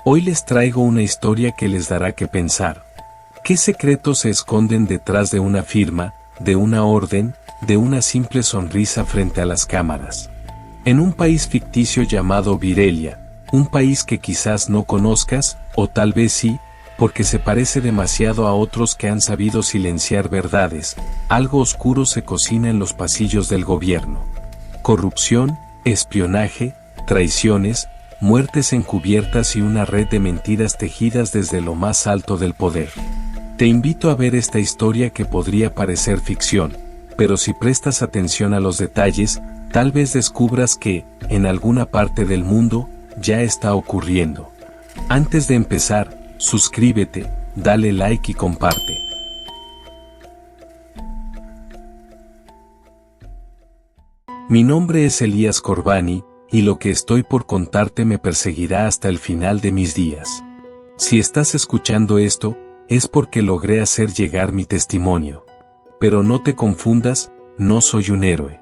Hoy les traigo una historia que les dará que pensar. ¿Qué secretos se esconden detrás de una firma, de una orden, de una simple sonrisa frente a las cámaras? En un país ficticio llamado Virelia, un país que quizás no conozcas, o tal vez sí, porque se parece demasiado a otros que han sabido silenciar verdades, algo oscuro se cocina en los pasillos del gobierno. Corrupción, espionaje, traiciones, muertes encubiertas y una red de mentiras tejidas desde lo más alto del poder. Te invito a ver esta historia que podría parecer ficción, pero si prestas atención a los detalles, tal vez descubras que, en alguna parte del mundo, ya está ocurriendo. Antes de empezar, suscríbete, dale like y comparte. Mi nombre es Elías Corbani, y lo que estoy por contarte me perseguirá hasta el final de mis días. Si estás escuchando esto, es porque logré hacer llegar mi testimonio. Pero no te confundas, no soy un héroe.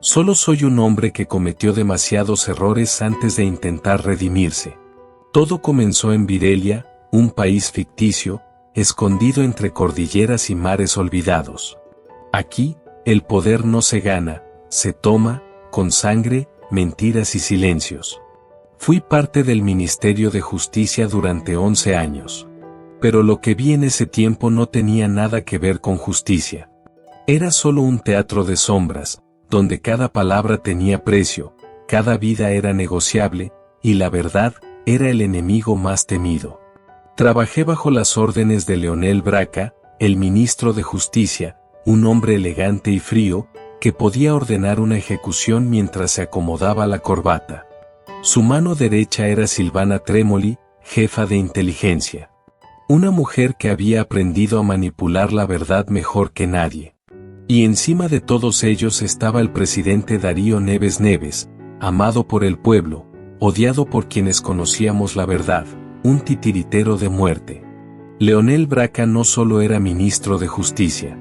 Solo soy un hombre que cometió demasiados errores antes de intentar redimirse. Todo comenzó en Virelia, un país ficticio, escondido entre cordilleras y mares olvidados. Aquí, el poder no se gana, se toma, con sangre, mentiras y silencios. Fui parte del Ministerio de Justicia durante 11 años. Pero lo que vi en ese tiempo no tenía nada que ver con justicia. Era solo un teatro de sombras, donde cada palabra tenía precio, cada vida era negociable, y la verdad era el enemigo más temido. Trabajé bajo las órdenes de Leonel Braca, el ministro de Justicia, un hombre elegante y frío, que podía ordenar una ejecución mientras se acomodaba la corbata. Su mano derecha era Silvana Tremoli, jefa de inteligencia. Una mujer que había aprendido a manipular la verdad mejor que nadie. Y encima de todos ellos estaba el presidente Darío Neves, amado por el pueblo, odiado por quienes conocíamos la verdad, un titiritero de muerte. Leonel Braca no solo era ministro de Justicia.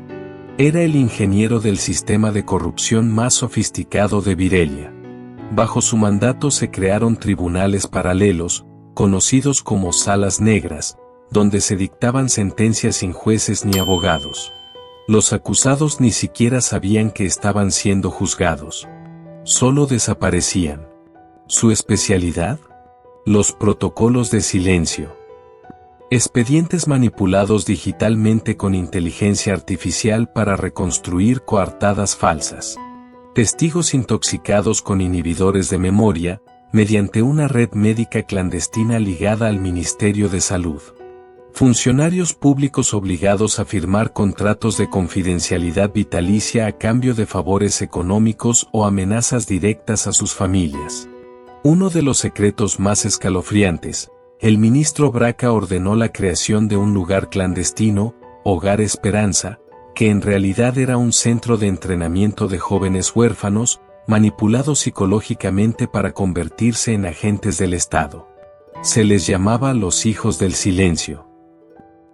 Era el ingeniero del sistema de corrupción más sofisticado de Virelia. Bajo su mandato se crearon tribunales paralelos, conocidos como salas negras, donde se dictaban sentencias sin jueces ni abogados. Los acusados ni siquiera sabían que estaban siendo juzgados. Solo desaparecían. ¿Su especialidad? Los protocolos de silencio. Expedientes manipulados digitalmente con inteligencia artificial para reconstruir coartadas falsas. Testigos intoxicados con inhibidores de memoria, mediante una red médica clandestina ligada al Ministerio de Salud. Funcionarios públicos obligados a firmar contratos de confidencialidad vitalicia a cambio de favores económicos o amenazas directas a sus familias. Uno de los secretos más escalofriantes, el ministro Braca ordenó la creación de un lugar clandestino, Hogar Esperanza, que en realidad era un centro de entrenamiento de jóvenes huérfanos, manipulados psicológicamente para convertirse en agentes del Estado. Se les llamaba los hijos del silencio.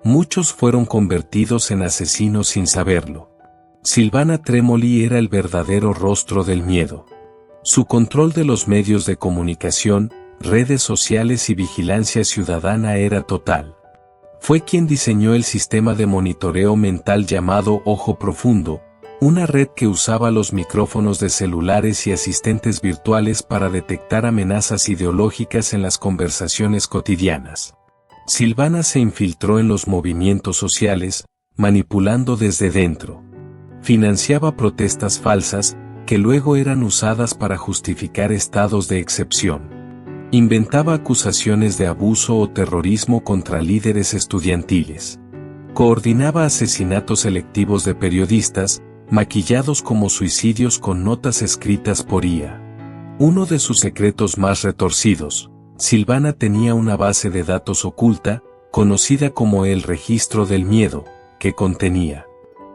Muchos fueron convertidos en asesinos sin saberlo. Silvana Tremoli era el verdadero rostro del miedo. Su control de los medios de comunicación, redes sociales y vigilancia ciudadana era total. Fue quien diseñó el sistema de monitoreo mental llamado Ojo Profundo, una red que usaba los micrófonos de celulares y asistentes virtuales para detectar amenazas ideológicas en las conversaciones cotidianas. Silvana se infiltró en los movimientos sociales, manipulando desde dentro. Financiaba protestas falsas, que luego eran usadas para justificar estados de excepción. Inventaba acusaciones de abuso o terrorismo contra líderes estudiantiles. Coordinaba asesinatos selectivos de periodistas, maquillados como suicidios con notas escritas por IA. Uno de sus secretos más retorcidos, Silvana tenía una base de datos oculta, conocida como el Registro del Miedo, que contenía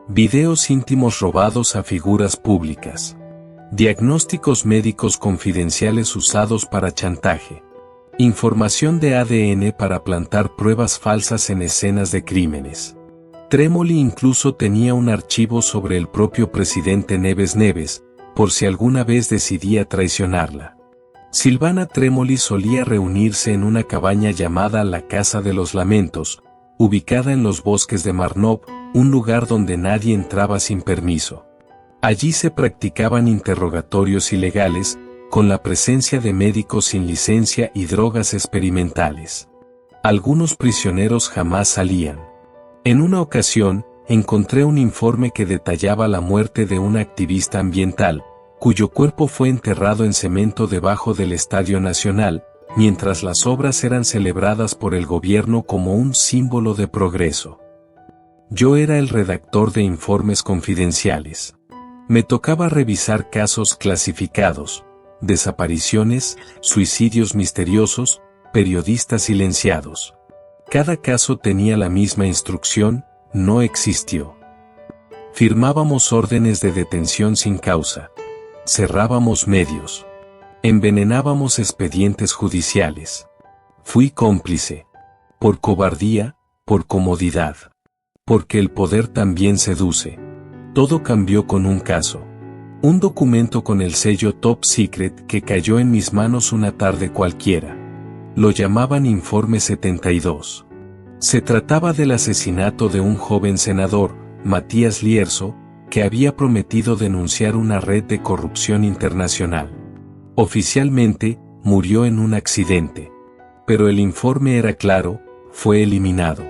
videos íntimos robados a figuras públicas. Diagnósticos médicos confidenciales usados para chantaje. Información de ADN para plantar pruebas falsas en escenas de crímenes. Tremoli incluso tenía un archivo sobre el propio presidente Neves, por si alguna vez decidía traicionarla. Silvana Trémoli solía reunirse en una cabaña llamada la Casa de los Lamentos, ubicada en los bosques de Marnov, un lugar donde nadie entraba sin permiso. Allí se practicaban interrogatorios ilegales, con la presencia de médicos sin licencia y drogas experimentales. Algunos prisioneros jamás salían. En una ocasión, encontré un informe que detallaba la muerte de una activista ambiental, cuyo cuerpo fue enterrado en cemento debajo del Estadio Nacional, mientras las obras eran celebradas por el gobierno como un símbolo de progreso. Yo era el redactor de informes confidenciales. Me tocaba revisar casos clasificados, desapariciones, suicidios misteriosos, periodistas silenciados. Cada caso tenía la misma instrucción: no existió. Firmábamos órdenes de detención sin causa. Cerrábamos medios. Envenenábamos expedientes judiciales. Fui cómplice. Por cobardía, por comodidad. Porque el poder también seduce. Todo cambió con un caso. Un documento con el sello Top Secret que cayó en mis manos una tarde cualquiera. Lo llamaban Informe 72. Se trataba del asesinato de un joven senador, Matías Lierzo, que había prometido denunciar una red de corrupción internacional. Oficialmente, murió en un accidente. Pero el informe era claro: fue eliminado.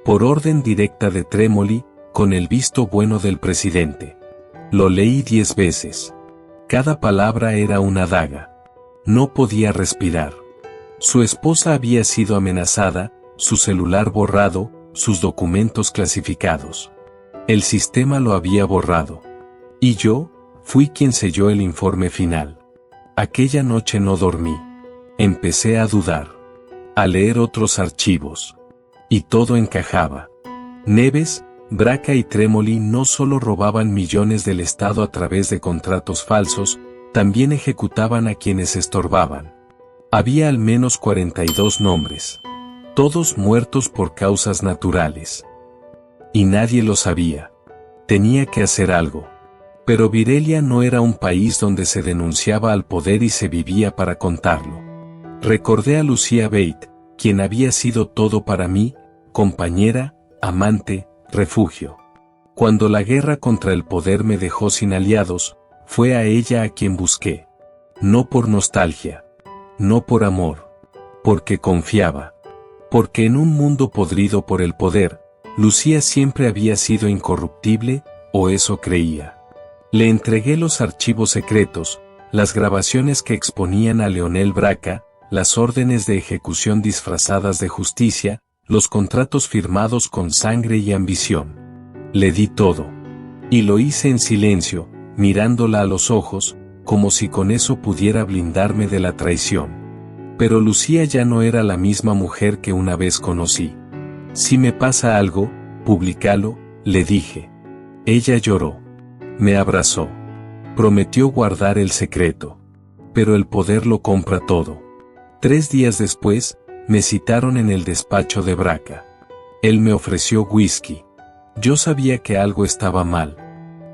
Por orden directa de Trémoli, con el visto bueno del presidente. Lo leí 10 veces. Cada palabra era una daga. No podía respirar. Su esposa había sido amenazada, su celular borrado, sus documentos clasificados. El sistema lo había borrado. Y yo, fui quien selló el informe final. Aquella noche no dormí. Empecé a dudar. A leer otros archivos. Y todo encajaba. Neves, Braca y Trémoli no solo robaban millones del Estado a través de contratos falsos, también ejecutaban a quienes estorbaban. Había al menos 42 nombres. Todos muertos por causas naturales. Y nadie lo sabía. Tenía que hacer algo. Pero Virelia no era un país donde se denunciaba al poder y se vivía para contarlo. Recordé a Lucía Beit, quien había sido todo para mí: compañera, amante, refugio. Cuando la guerra contra el poder me dejó sin aliados, fue a ella a quien busqué. No por nostalgia. No por amor. Porque confiaba. Porque en un mundo podrido por el poder, Lucía siempre había sido incorruptible, o eso creía. Le entregué los archivos secretos, las grabaciones que exponían a Leonel Braca, las órdenes de ejecución disfrazadas de justicia, los contratos firmados con sangre y ambición. Le di todo. Y lo hice en silencio, mirándola a los ojos, como si con eso pudiera blindarme de la traición. Pero Lucía ya no era la misma mujer que una vez conocí. Si me pasa algo, públicalo, le dije. Ella lloró. Me abrazó. Prometió guardar el secreto. Pero el poder lo compra todo. 3 días después, me citaron en el despacho de Braca. Él me ofreció whisky. Yo sabía que algo estaba mal.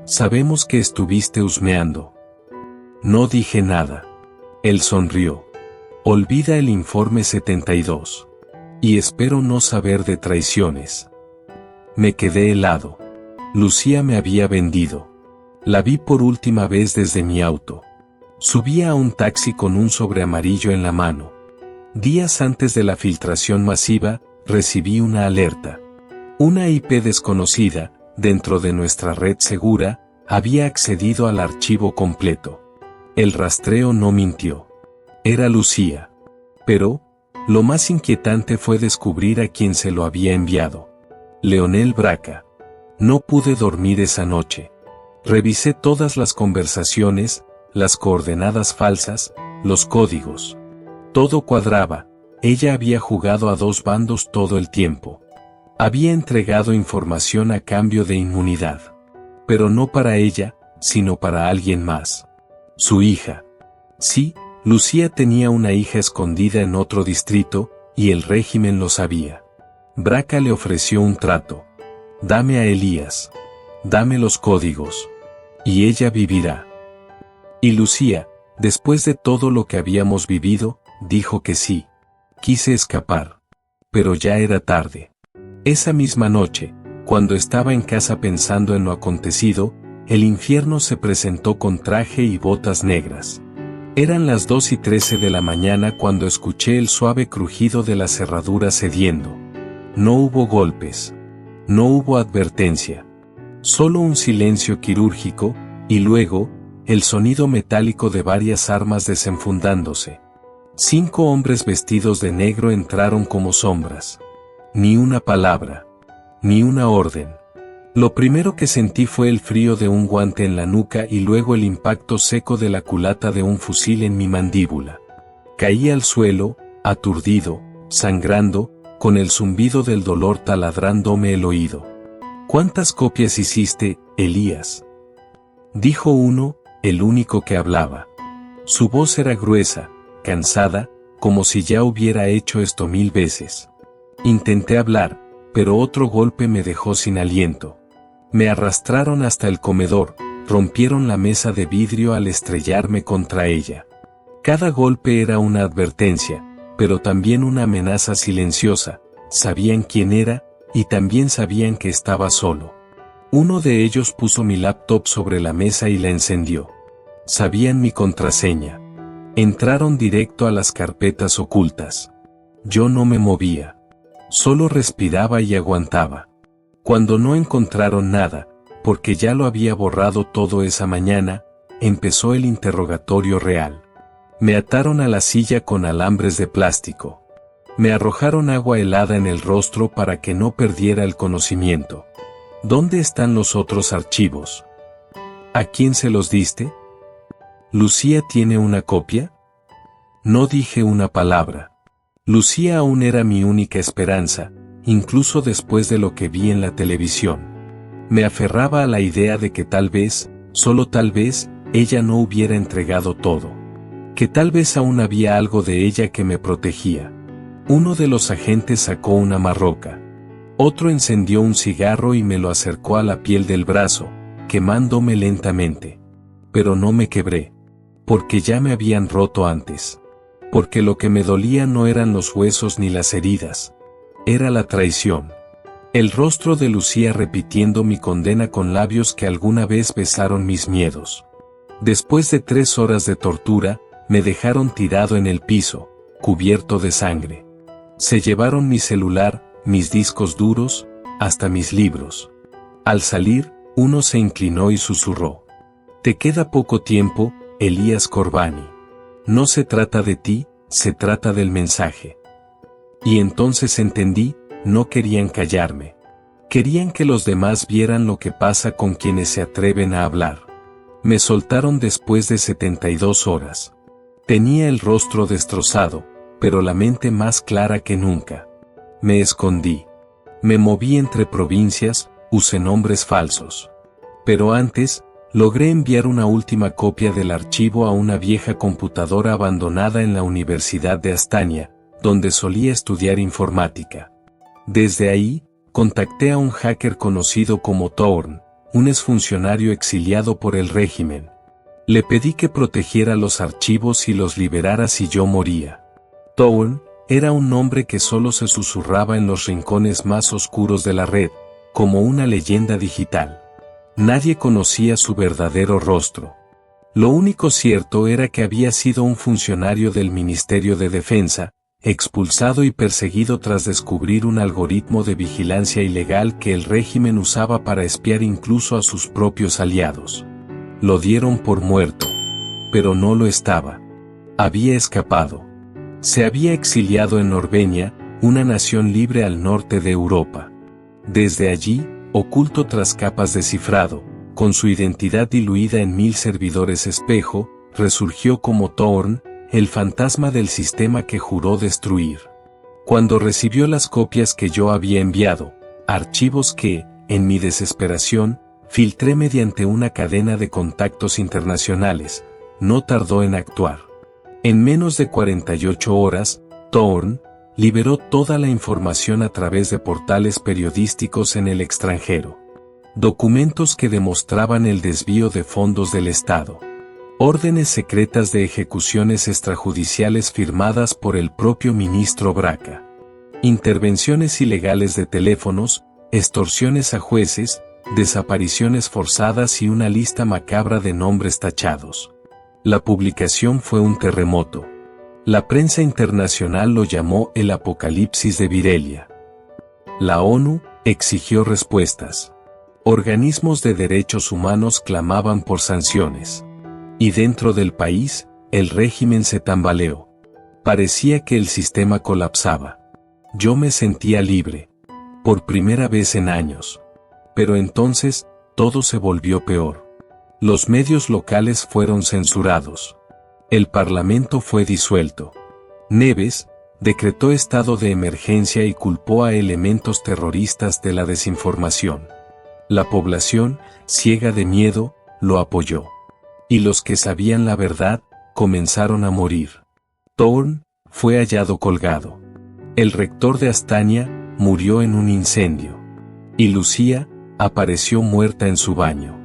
Sabemos que estuviste husmeando. No dije nada. Él sonrió. Olvida el informe 72. Y espero no saber de traiciones. Me quedé helado. Lucía me había vendido. La vi por última vez desde mi auto. Subía a un taxi con un sobre amarillo en la mano. Días antes de la filtración masiva, recibí una alerta. Una IP desconocida, dentro de nuestra red segura, había accedido al archivo completo. El rastreo no mintió. Era Lucía. Pero, lo más inquietante fue descubrir a quién se lo había enviado. Leonel Braca. No pude dormir esa noche. Revisé todas las conversaciones, las coordenadas falsas, los códigos. Todo cuadraba. Ella había jugado a 2 bandos todo el tiempo. Había entregado información a cambio de inmunidad. Pero no para ella, sino para alguien más. Su hija. Sí, Lucía tenía una hija escondida en otro distrito, y el régimen lo sabía. Braca le ofreció un trato. Dame a Elías. Dame los códigos. Y ella vivirá. Y Lucía, Después de todo lo que habíamos vivido, dijo que sí. Quise escapar. Pero ya era tarde. Esa misma noche, cuando estaba en casa pensando en lo acontecido, el infierno se presentó con traje y botas negras. Eran las 2:13 de la mañana cuando escuché el suave crujido de la cerradura cediendo. No hubo golpes. No hubo advertencia. Solo un silencio quirúrgico, y luego, el sonido metálico de varias armas desenfundándose. 5 hombres vestidos de negro entraron como sombras. Ni una palabra. Ni una orden. Lo primero que sentí fue el frío de un guante en la nuca y luego el impacto seco de la culata de un fusil en mi mandíbula. Caí al suelo, aturdido, sangrando, con el zumbido del dolor taladrándome el oído. ¿Cuántas copias hiciste, Elías?, dijo uno, el único que hablaba. Su voz era gruesa, cansada, como si ya hubiera hecho esto 1000 veces. Intenté hablar, pero otro golpe me dejó sin aliento. Me arrastraron hasta el comedor, rompieron la mesa de vidrio al estrellarme contra ella. Cada golpe era una advertencia, pero también una amenaza silenciosa. Sabían quién era, y también sabían que estaba solo. Uno de ellos puso mi laptop sobre la mesa y la encendió. Sabían mi contraseña. Entraron directo a las carpetas ocultas. Yo no me movía. Solo respiraba y aguantaba. Cuando no encontraron nada, porque ya lo había borrado todo esa mañana, empezó el interrogatorio real. Me ataron a la silla con alambres de plástico. Me arrojaron agua helada en el rostro para que no perdiera el conocimiento. ¿Dónde están los otros archivos? ¿A quién se los diste? ¿Lucía tiene una copia? No dije una palabra. Lucía aún era mi única esperanza, incluso después de lo que vi en la televisión. Me aferraba a la idea de que tal vez, solo tal vez, ella no hubiera entregado todo. Que tal vez aún había algo de ella que me protegía. Uno de los agentes sacó una marroca. Otro encendió un cigarro y me lo acercó a la piel del brazo, quemándome lentamente. Pero no me quebré. Porque ya me habían roto antes. Porque lo que me dolía no eran los huesos ni las heridas. Era la traición. El rostro de Lucía repitiendo mi condena con labios que alguna vez besaron mis miedos. Después de 3 horas de tortura, me dejaron tirado en el piso, cubierto de sangre. Se llevaron mi celular, mis discos duros, hasta mis libros. Al salir, uno se inclinó y susurró. Te queda poco tiempo, Elías Corbani. No se trata de ti, se trata del mensaje. Y entonces entendí, no querían callarme. Querían que los demás vieran lo que pasa con quienes se atreven a hablar. Me soltaron después de 72 horas. Tenía el rostro destrozado, pero la mente más clara que nunca. Me escondí. Me moví entre provincias, usé nombres falsos. Pero antes, logré enviar una última copia del archivo a una vieja computadora abandonada en la Universidad de Astania, donde solía estudiar informática. Desde ahí, contacté a un hacker conocido como Thorn, un exfuncionario exiliado por el régimen. Le pedí que protegiera los archivos y los liberara si yo moría. Thorn era un nombre que solo se susurraba en los rincones más oscuros de la red, como una leyenda digital. Nadie conocía su verdadero rostro. Lo único cierto era que había sido un funcionario del Ministerio de Defensa, expulsado y perseguido tras descubrir un algoritmo de vigilancia ilegal que el régimen usaba para espiar incluso a sus propios aliados. Lo dieron por muerto. Pero no lo estaba. Había escapado. Se había exiliado en Norvegia, una nación libre al norte de Europa. Desde allí, oculto tras capas de cifrado, con su identidad diluida en 1000 servidores espejo, resurgió como Thorn, el fantasma del sistema que juró destruir. Cuando recibió las copias que yo había enviado, archivos que, en mi desesperación, filtré mediante una cadena de contactos internacionales, no tardó en actuar. En menos de 48 horas, Thorn liberó toda la información a través de portales periodísticos en el extranjero. Documentos que demostraban el desvío de fondos del Estado. Órdenes secretas de ejecuciones extrajudiciales firmadas por el propio ministro Braca. Intervenciones ilegales de teléfonos, extorsiones a jueces, desapariciones forzadas y una lista macabra de nombres tachados. La publicación fue un terremoto. La prensa internacional lo llamó el apocalipsis de Virelia. La ONU exigió respuestas. Organismos de derechos humanos clamaban por sanciones. Y dentro del país, el régimen se tambaleó. Parecía que el sistema colapsaba. Yo me sentía libre. Por primera vez en años. Pero entonces, todo se volvió peor. Los medios locales fueron censurados. El parlamento fue disuelto. Neves decretó estado de emergencia y culpó a elementos terroristas de la desinformación. La población, ciega de miedo, lo apoyó. Y los que sabían la verdad, comenzaron a morir. Thorn fue hallado colgado. El rector de Astania murió en un incendio. Y Lucía apareció muerta en su baño.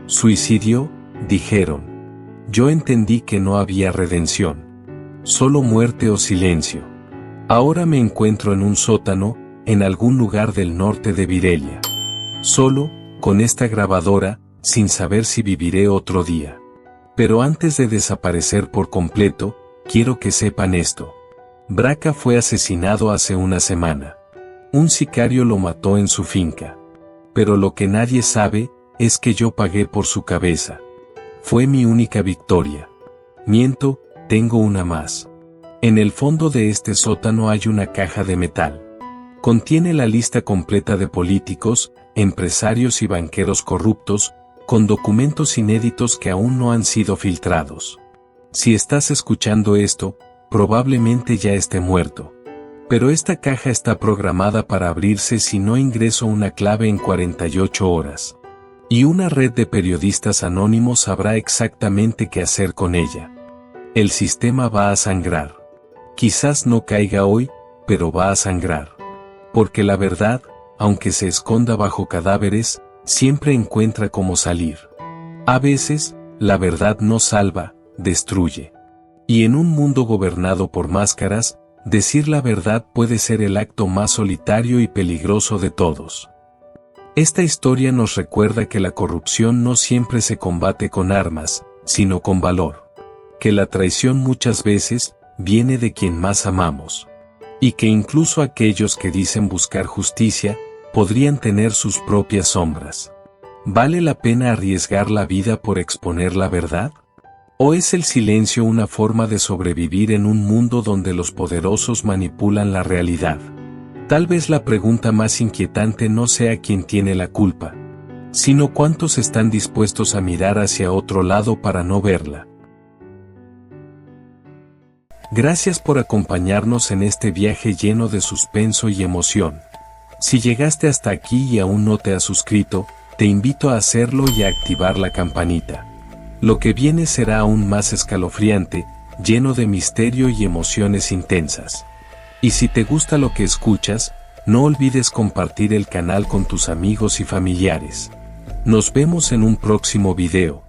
Suicidio, dijeron. Yo entendí que no había redención. Solo muerte o silencio. Ahora me encuentro en un sótano, en algún lugar del norte de Virelia. Solo, con esta grabadora, sin saber si viviré otro día. Pero antes de desaparecer por completo, quiero que sepan esto. Braca fue asesinado hace una semana. Un sicario lo mató en su finca. Pero lo que nadie sabe, es que yo pagué por su cabeza. Fue mi única victoria. Miento, tengo una más. En el fondo de este sótano hay una caja de metal. Contiene la lista completa de políticos, empresarios y banqueros corruptos, con documentos inéditos que aún no han sido filtrados. Si estás escuchando esto, probablemente ya esté muerto. Pero esta caja está programada para abrirse si no ingreso una clave en 48 horas. Y una red de periodistas anónimos sabrá exactamente qué hacer con ella. El sistema va a sangrar. Quizás no caiga hoy, pero va a sangrar. Porque la verdad, aunque se esconda bajo cadáveres, siempre encuentra cómo salir. A veces, la verdad no salva, destruye. Y en un mundo gobernado por máscaras, decir la verdad puede ser el acto más solitario y peligroso de todos. Esta historia nos recuerda que la corrupción no siempre se combate con armas, sino con valor. Que la traición muchas veces viene de quien más amamos. Y que incluso aquellos que dicen buscar justicia, podrían tener sus propias sombras. ¿Vale la pena arriesgar la vida por exponer la verdad? ¿O es el silencio una forma de sobrevivir en un mundo donde los poderosos manipulan la realidad? Tal vez la pregunta más inquietante no sea quién tiene la culpa, sino cuántos están dispuestos a mirar hacia otro lado para no verla. Gracias por acompañarnos en este viaje lleno de suspenso y emoción. Si llegaste hasta aquí y aún no te has suscrito, te invito a hacerlo y a activar la campanita. Lo que viene será aún más escalofriante, lleno de misterio y emociones intensas. Y si te gusta lo que escuchas, no olvides compartir el canal con tus amigos y familiares. Nos vemos en un próximo video.